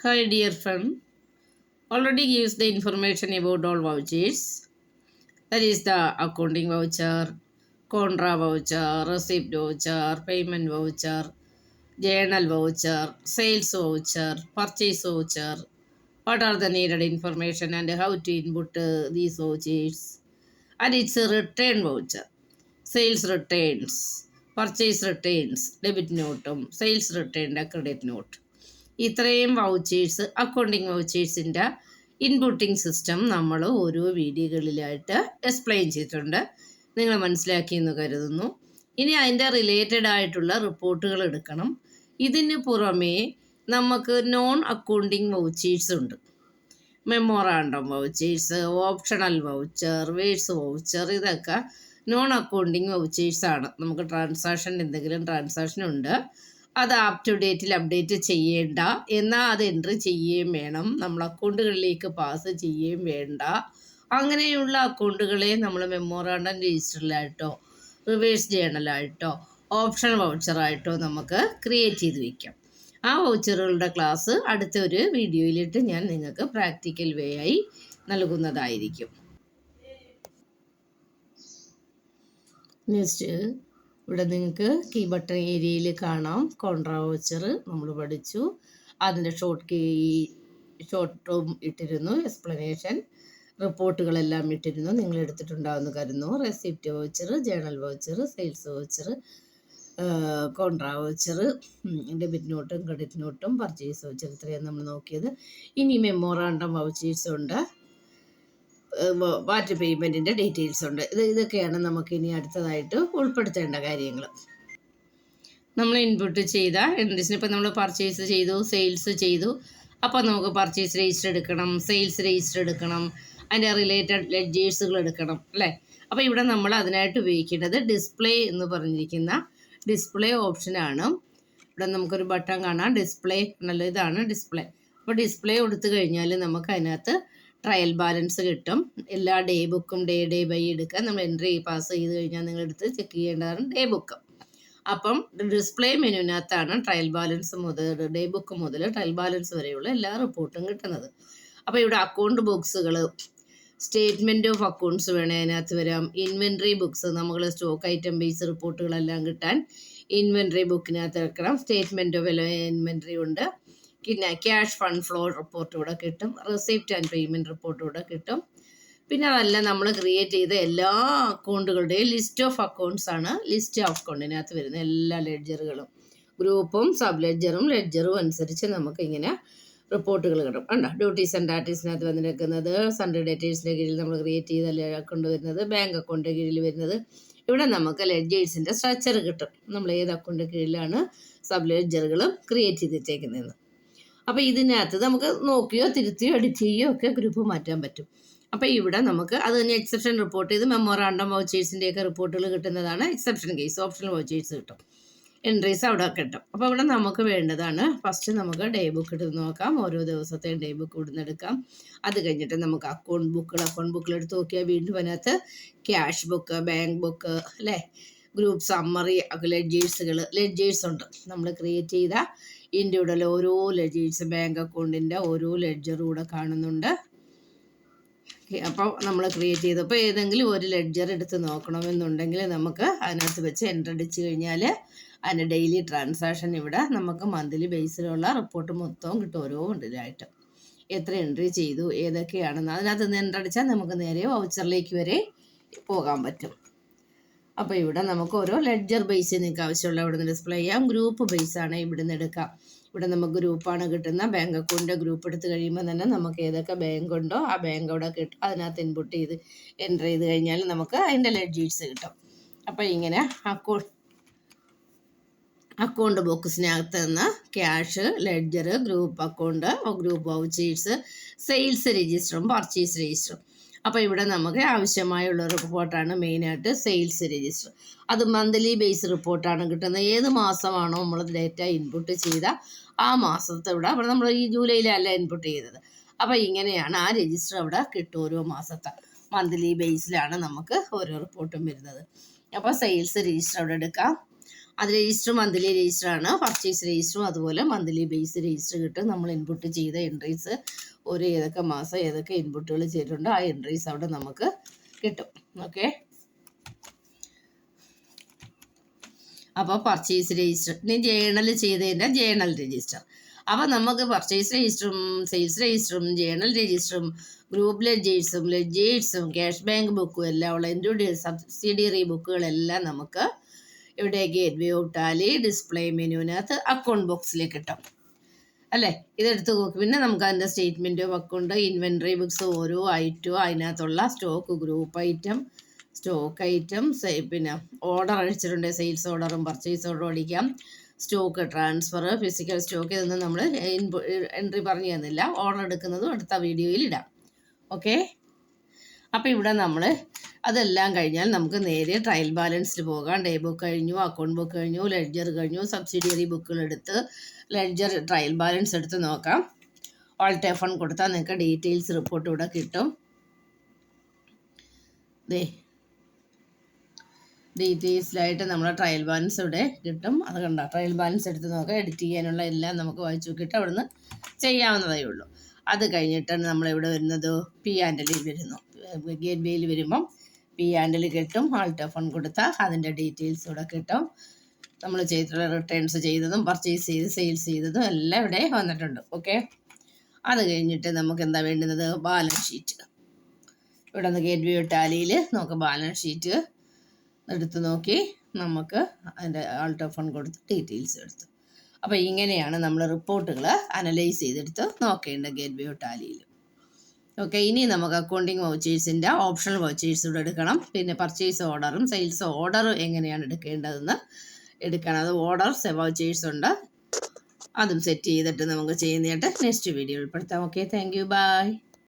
Hi dear friend, already gives the information about all vouchers. That is the accounting voucher, contra voucher, receipt voucher, payment voucher, journal voucher, sales voucher, purchase voucher. What are the needed information and how to input these vouchers? And it's a return voucher, sales returns, purchase returns, debit note, sales return, credit note. ഇത്രയും vouchers accounting വൗച്ചേഴ്സിൻ്റെ inputting system നമ്മൾ ഓരോ വീഡിയോകളിലായിട്ട് explain ചെയ്തിട്ടുണ്ട്. നിങ്ങൾ മനസ്സിലാക്കിയെന്ന് കരുതുന്നു. ഇനി അതിൻ്റെ related ആയിട്ടുള്ള റിപ്പോർട്ടുകൾ എടുക്കണം. ഇതിന് പുറമേ നമുക്ക് നോൺ അക്കൗണ്ടിങ് വൗച്ചേഴ്സ് ഉണ്ട്. മെമ്മോറാണ്ടം വൗച്ചേഴ്സ്, ഓപ്ഷണൽ വൗച്ചർ, വേഴ്സ് വൗച്ചർ, ഇതൊക്കെ നോൺ അക്കൗണ്ടിങ് വൗച്ചേഴ്സാണ്. നമുക്ക് എന്തെങ്കിലും ട്രാൻസാക്ഷൻ ഉണ്ട്, അത് അപ് ടു ഡേറ്റിൽ അപ്ഡേറ്റ് ചെയ്യേണ്ട, എന്നാൽ അത് എൻട്രി ചെയ്യുകയും വേണം, നമ്മൾ അക്കൗണ്ടുകളിലേക്ക് പാസ് ചെയ്യുകയും വേണ്ട. അങ്ങനെയുള്ള അക്കൗണ്ടുകളെ നമ്മൾ മെമ്മോറാണ്ടം രജിസ്റ്ററിലായിട്ടോ റിവേഴ്സ് ജേണലായിട്ടോ ഓപ്ഷൻ വൗച്ചറായിട്ടോ നമുക്ക് ക്രിയേറ്റ് ചെയ്ത് വയ്ക്കാം. ആ വൗച്ചറുകളുടെ ക്ലാസ് അടുത്ത ഒരു വീഡിയോയിലിട്ട് ഞാൻ നിങ്ങൾക്ക് പ്രാക്ടിക്കൽ വേ ആയി നൽകുന്നതായിരിക്കും. നെക്സ്റ്റ് ഇവിടെ നിങ്ങൾക്ക് കീ ബട്ടൺ ഏരിയയിൽ കാണാം കോൺട്രാ വൗച്ചർ നമ്മൾ പഠിച്ചു. അതിൻ്റെ ഷോർട്ടും ഇട്ടിരുന്നു, എക്സ്പ്ലനേഷൻ റിപ്പോർട്ടുകളെല്ലാം ഇട്ടിരുന്നു, നിങ്ങൾ എടുത്തിട്ടുണ്ടാവുമെന്ന് കരുതുന്നു. Receipt voucher, journal voucher, sales voucher, contra voucher, debit നോട്ടും ക്രെഡിറ്റ് നോട്ടും, പർച്ചേസ് വൗച്ചർ, ഇത്രയാണ് നമ്മൾ നോക്കിയത്. ഇനി മെമ്മോറാണ്ടം വൗച്ചേഴ്സ് ഉണ്ട്, വാറ്റ് പേയ്മെൻറ്റിൻ്റെ ഡീറ്റെയിൽസ് ഉണ്ട്. ഇതൊക്കെയാണ് നമുക്ക് ഇനി അടുത്തതായിട്ട് ഉൾപ്പെടുത്തേണ്ട കാര്യങ്ങൾ. നമ്മൾ ഇൻപുട്ട് ചെയ്ത എൻട്രീസിന് ഇപ്പം നമ്മൾ പർച്ചേസ് ചെയ്തു, സെയിൽസ് ചെയ്തു. അപ്പോൾ നമുക്ക് പർച്ചേസ് രജിസ്റ്റർ എടുക്കണം, സെയിൽസ് രജിസ്റ്റർ എടുക്കണം, അതിൻ്റെ റിലേറ്റഡ് ലെഡ്ജേഴ്സുകൾ എടുക്കണം അല്ലേ. അപ്പോൾ ഇവിടെ നമ്മൾ അതിനായിട്ട് ഉപയോഗിക്കേണ്ടത് ഡിസ്പ്ലേ എന്ന് പറഞ്ഞിരിക്കുന്ന ഡിസ്പ്ലേ ഓപ്ഷനാണ്. ഇവിടെ നമുക്കൊരു ബട്ടൺ കാണാം, ഡിസ്പ്ലേ എന്നുള്ള ഇതാണ് ഡിസ്പ്ലേ. അപ്പോൾ ഡിസ്പ്ലേ കൊടുത്തു കഴിഞ്ഞാൽ നമുക്ക് അതിനകത്ത് ട്രയൽ ബാലൻസ് കിട്ടും. എല്ലാ ഡേ ബുക്കും ഡേ ബൈ എടുക്കാൻ നമ്മൾ എൻട്രി പാസ് ചെയ്ത് കഴിഞ്ഞാൽ നിങ്ങളെടുത്ത് ചെക്ക് ചെയ്യേണ്ടതാണ് ഡേ ബുക്ക്. അപ്പം ഡിസ്പ്ലേ മെനുവിനകത്താണ് ട്രയൽ ബാലൻസ് മുതൽ ഡേ ബുക്ക് മുതൽ ട്രയൽ ബാലൻസ് വരെയുള്ള എല്ലാ റിപ്പോർട്ടും കിട്ടുന്നത്. അപ്പോൾ ഇവിടെ അക്കൗണ്ട് ബുക്സുകൾ, സ്റ്റേറ്റ്മെൻറ്റ് ഓഫ് അക്കൗണ്ട്സ് വേണേൽ അതിനകത്ത് വരാം. ഇൻവെൻട്രി ബുക്സ്, നമ്മൾ സ്റ്റോക്ക് ഐറ്റം ബേസ് റിപ്പോർട്ടുകളെല്ലാം കിട്ടാൻ ഇൻവെൻട്രി ബുക്കിനകത്ത് വെക്കണം. സ്റ്റേറ്റ്മെൻറ്റ് ഓഫ് ഇൻവെൻട്രി ഉണ്ട്. പിന്നെ ക്യാഷ് ഫണ്ട് ഫ്ലോ റിപ്പോർട്ട് ഇവിടെ കിട്ടും, റെസിപ്റ്റ് ആൻഡ് പേയ്മെൻറ്റ് റിപ്പോർട്ട് ഇവിടെ കിട്ടും. പിന്നെ അതല്ല നമ്മൾ ക്രിയേറ്റ് ചെയ്ത എല്ലാ അക്കൗണ്ടുകളുടെയും ലിസ്റ്റ് ഓഫ് അക്കൗണ്ട്സ് ആണ് ലിസ്റ്റ് ഓഫ് അക്കൗണ്ടിനകത്ത് വരുന്ന എല്ലാ ലെഡ്ജറുകളും, ഗ്രൂപ്പും സബ് ലെഡ്ജറും അനുസരിച്ച് നമുക്ക് ഇങ്ങനെ റിപ്പോർട്ടുകൾ കിട്ടും. കണ്ടോ, ഡ്യൂട്ടീസ് ആൻഡ് ഡാറ്റീസിനകത്ത് വന്നിരിക്കുന്നത്, സൺഡേ ഡേറ്റേഴ്സിൻ്റെ കീഴിൽ നമ്മൾ ക്രിയേറ്റ് ചെയ്ത അക്കൗണ്ട് വരുന്നത്, ബാങ്ക് അക്കൗണ്ടിൻ്റെ കീഴിൽ വരുന്നത്. ഇവിടെ നമുക്ക് ലെഡ്ജേഴ്സിൻ്റെ സ്ട്രക്ചർ കിട്ടും, നമ്മൾ ഏത് അക്കൗണ്ടിൻ്റെ കീഴിലാണ് സബ് ലെഡ്ജറുകളും ക്രിയേറ്റ് ചെയ്തിട്ടേക്കുന്നതെന്ന്. അപ്പോൾ ഇതിനകത്ത് നമുക്ക് നോക്കിയോ തിരുത്തിയോ എഡിറ്റ് ചെയ്യുകയോ ഒക്കെ ഗ്രൂപ്പ് മാറ്റാൻ പറ്റും. അപ്പോൾ ഇവിടെ നമുക്ക് അത് തന്നെ എക്സെപ്ഷൻ റിപ്പോർട്ട് ചെയ്ത് മെമ്മോറാണ്ടം വൗച്ചേഴ്സിൻ്റെയൊക്കെ റിപ്പോർട്ടുകൾ കിട്ടുന്നതാണ് എക്സെപ്ഷൻ കേസ്. ഓപ്ഷണൽ വൗച്ചേഴ്സ് കിട്ടും, എൻട്രീസ് അവിടെ കിട്ടും. അപ്പോൾ ഇവിടെ നമുക്ക് വേണ്ടതാണ് ഫസ്റ്റ് നമുക്ക് ഡേ ബുക്ക് എടുത്ത് നോക്കാം, ഓരോ ദിവസത്തെയും ഡേ ബുക്ക് ഇവിടുന്ന് എടുക്കാം. അത് കഴിഞ്ഞിട്ട് നമുക്ക് അക്കൗണ്ട് ബുക്കിൽ എടുത്ത് നോക്കിയാൽ വീണ്ടും അതിനകത്ത് ക്യാഷ് ബുക്ക്, ബാങ്ക് ബുക്ക് അല്ലേ, ഗ്രൂപ്പ് സമ്മറി, ലെഡ്ജേഴ്സ് ഉണ്ട്. നമ്മൾ ക്രിയേറ്റ് ചെയ്ത ഇൻഡിവിജ്വൽ ഓരോ ലെഡ്ജേഴ്സ്, ബാങ്ക് അക്കൗണ്ടിൻ്റെ ഓരോ ലെഡ്ജറും കൂടെ കാണുന്നുണ്ട്. അപ്പോൾ നമ്മൾ ക്രിയേറ്റ് ചെയ്തപ്പോൾ ഏതെങ്കിലും ഒരു ലെഡ്ജർ എടുത്ത് നോക്കണമെന്നുണ്ടെങ്കിൽ നമുക്ക് അതിനകത്ത് വെച്ച് എൻ്റർ അടിച്ച് കഴിഞ്ഞാൽ അതിൻ്റെ ഡെയിലി ട്രാൻസാക്ഷൻ ഇവിടെ നമുക്ക് മന്ത്ലി ബേസിലുള്ള റിപ്പോർട്ട് മൊത്തവും കിട്ടും. ഓരോ ഇതിലായിട്ട് എത്ര എൻട്രി ചെയ്തു ഏതൊക്കെയാണെന്ന് അതിനകത്ത് നിന്ന് എൻ്റർ അടിച്ചാൽ നമുക്ക് നേരെ വൗച്ചറിലേക്ക് വരെ പോകാൻ പറ്റും. അപ്പോൾ ഇവിടെ നമുക്ക് ഓരോ ലെഡ്ജർ ബേസ് നിങ്ങൾക്ക് ആവശ്യമുള്ള ഇവിടെ നിന്ന് ഡിസ്പ്ലേ ചെയ്യാം. ഗ്രൂപ്പ് ബേസാണ് ഇവിടെ നിന്ന് എടുക്കാം. ഇവിടെ നമുക്ക് ഗ്രൂപ്പാണ് കിട്ടുന്ന, ബാങ്ക് അക്കൗണ്ടിൻ്റെ ഗ്രൂപ്പ് എടുത്ത് കഴിയുമ്പോൾ തന്നെ നമുക്ക് ഏതൊക്കെ ബാങ്ക് ഉണ്ടോ ആ ബാങ്ക് അവിടെ കിട്ടും. അതിനകത്ത് ഇൻപുട്ട് ചെയ്ത് എൻ്റർ ചെയ്ത് കഴിഞ്ഞാൽ നമുക്ക് അതിൻ്റെ ലെഡ്ജേഴ്സ് കിട്ടും. അപ്പോൾ ഇങ്ങനെ അക്കൗണ്ട് ബോക്സിനകത്ത് നിന്ന് cash, ledger, group account, group vouchers, sales രജിസ്റ്ററും പർച്ചേസ് രജിസ്റ്ററും. അപ്പോൾ ഇവിടെ നമുക്ക് ആവശ്യമായുള്ള റിപ്പോർട്ടാണ് മെയിനായിട്ട് സെയിൽസ് രജിസ്റ്റർ. അത് മന്ത്ലി ബേസ് റിപ്പോർട്ടാണ് കിട്ടുന്നത്. ഏത് മാസമാണോ നമ്മൾ ഡേറ്റ ഇൻപുട്ട് ചെയ്ത ആ മാസത്തെ ഇവിടെ നമ്മൾ ഈ ജൂലൈയിലല്ല ഇൻപുട്ട് ചെയ്തത്. അപ്പോൾ ഇങ്ങനെയാണ് ആ രജിസ്റ്റർ അവിടെ കിട്ടും. ഓരോ മാസത്തെ മന്ത്ലി ബേസിലാണ് നമുക്ക് ഓരോ റിപ്പോർട്ടും വരുന്നത്. അപ്പോൾ സെയിൽസ് രജിസ്റ്റർ അവിടെ എടുക്കാം. അത് രജിസ്റ്റർ മന്ത്ലി രജിസ്റ്ററാണ്. പർച്ചേസ് രജിസ്റ്ററും അതുപോലെ മന്ത്ലി ബേസ് രജിസ്റ്റർ കിട്ടും. നമ്മൾ ഇൻപുട്ട് ചെയ്ത എൻട്രീസ് ഏതൊക്കെ മാസം ഏതൊക്കെ ഇൻപുട്ടുകൾ ചെയ്തിട്ടുണ്ടോ ആ എൻട്രീസ് അവിടെ നമുക്ക് കിട്ടും. ഓക്കെ, അപ്പോൾ പർച്ചേസ് രജിസ്റ്റർ, ഇനി ജേണൽ ചെയ്തതിൻ്റെ ജേണൽ രജിസ്റ്റർ. അപ്പോൾ നമുക്ക് പർച്ചേസ് രജിസ്റ്ററും സെയിൽസ് രജിസ്റ്ററും ജേണൽ രജിസ്റ്ററും ഗ്രൂപ്പ് ലെഡ്ജേഴ്സും ക്യാഷ് ബാങ്ക് ബുക്കും എല്ലാം ഉള്ള സബ്സിഡിയറി ബുക്കുകളെല്ലാം നമുക്ക് ഇവിടെ gateway of Tally display മെനുവിനകത്ത് അക്കൗണ്ട് ബോക്സിലേക്ക് കിട്ടും അല്ലേ. ഇതെടുത്ത് നോക്കി പിന്നെ നമുക്ക് അതിൻ്റെ സ്റ്റേറ്റ്മെൻറ്റും അക്കൗണ്ട് ഇൻവെൻട്രി ബുക്സ് ഓരോ ഐറ്റവും അതിനകത്തുള്ള സ്റ്റോക്ക് ഗ്രൂപ്പ് ഐറ്റം പിന്നെ ഓർഡർ അടിച്ചിട്ടുണ്ട്, സെയിൽസ് ഓർഡറും പർച്ചേസ് ഓർഡറും അടിക്കാം, സ്റ്റോക്ക് ട്രാൻസ്ഫർ, ഫിസിക്കൽ സ്റ്റോക്ക്, ഇതൊന്നും നമ്മൾ എൻട്രി പറഞ്ഞു തന്നില്ല. ഓർഡർ എടുക്കുന്നതും അടുത്ത വീഡിയോയിൽ ഇടാം. ഓക്കെ, അപ്പോൾ ഇവിടെ നമ്മൾ അതെല്ലാം കഴിഞ്ഞാൽ നമുക്ക് നേരെ ട്രയൽ ബാലൻസിൽ പോകാം. ഡേ ബുക്ക് കഴിഞ്ഞു, അക്കൗണ്ട് ബുക്ക് കഴിഞ്ഞു, ലെഡ്ജർ കഴിഞ്ഞു, സബ്സിഡിയറി ബുക്കുകൾ എടുത്ത് ലെഡ്ജർ ട്രയൽ ബാലൻസ് എടുത്ത് നോക്കാം. ഓൾട്ട് F1 കൊടുത്താൽ നിങ്ങൾക്ക് ഡീറ്റെയിൽസ് റിപ്പോർട്ട് ഇവിടെ കിട്ടും. ഡീറ്റെയിൽസിലായിട്ട് നമ്മുടെ ട്രയൽ ബാലൻസ് ഇവിടെ കിട്ടും. അത് കണ്ട ട്രയൽ ബാലൻസ് എടുത്ത് നോക്കാം. എഡിറ്റ് ചെയ്യാനുള്ള എല്ലാം നമുക്ക് വായിച്ചു നോക്കിയിട്ട് അവിടെ നിന്ന് ചെയ്യാവുന്നതേ ഉള്ളൂ. അത് കഴിഞ്ഞിട്ടാണ് നമ്മളിവിടെ വരുന്നത് P&L വരുന്നു. ഗേറ്റ് വേയിൽ വരുമ്പം P&L കിട്ടും. ആൾട്ട് F1 കൊടുത്താൽ അതിൻ്റെ ഡീറ്റെയിൽസ് ഇവിടെ കിട്ടും. നമ്മൾ ചെയ്തിട്ടുള്ള റിട്ടേൺസ് ചെയ്തതും പർച്ചേസ് ചെയ്ത് സെയിൽസ് ചെയ്തതും എല്ലാം ഇവിടെ വന്നിട്ടുണ്ട്. ഓക്കെ, അത് കഴിഞ്ഞിട്ട് നമുക്ക് എന്താ വേണ്ടുന്നത്? Balance sheet. ഇവിടെ നിന്ന് ഗേറ്റ് വേ ടാലിയിൽ നമുക്ക് ബാലൻസ് ഷീറ്റ് എടുത്ത് നോക്കി നമുക്ക് അതിൻ്റെ ആൾട്ട് F1 കൊടുത്ത് ഡീറ്റെയിൽസ് എടുത്തു. അപ്പോൾ ഇങ്ങനെയാണ് നമ്മൾ റിപ്പോർട്ടുകൾ അനലൈസ് ചെയ്തെടുത്ത് നോക്കേണ്ടത് ഗേറ്റ് വേ ടാലിയിൽ. ഓക്കെ, ഇനി നമുക്ക് അക്കൗണ്ടിങ് വൗച്ചേഴ്സിൻ്റെ ഓപ്ഷണൽ വൗച്ചേഴ്സ് ഇവിടെ എടുക്കണം. പിന്നെ പർച്ചേസ് ഓർഡറും സെയിൽസ് ഓർഡറും എങ്ങനെയാണ് എടുക്കേണ്ടതെന്ന് എടുക്കണം. അത് ഓർഡർ വൗച്ചേഴ്സ് ഉണ്ട്, അതും സെറ്റ് ചെയ്തിട്ട് നമുക്ക് ചെയ്യുന്നതായിട്ട് നെക്സ്റ്റ് വീഡിയോ ഉൾപ്പെടുത്താം. Okay, thank you, by.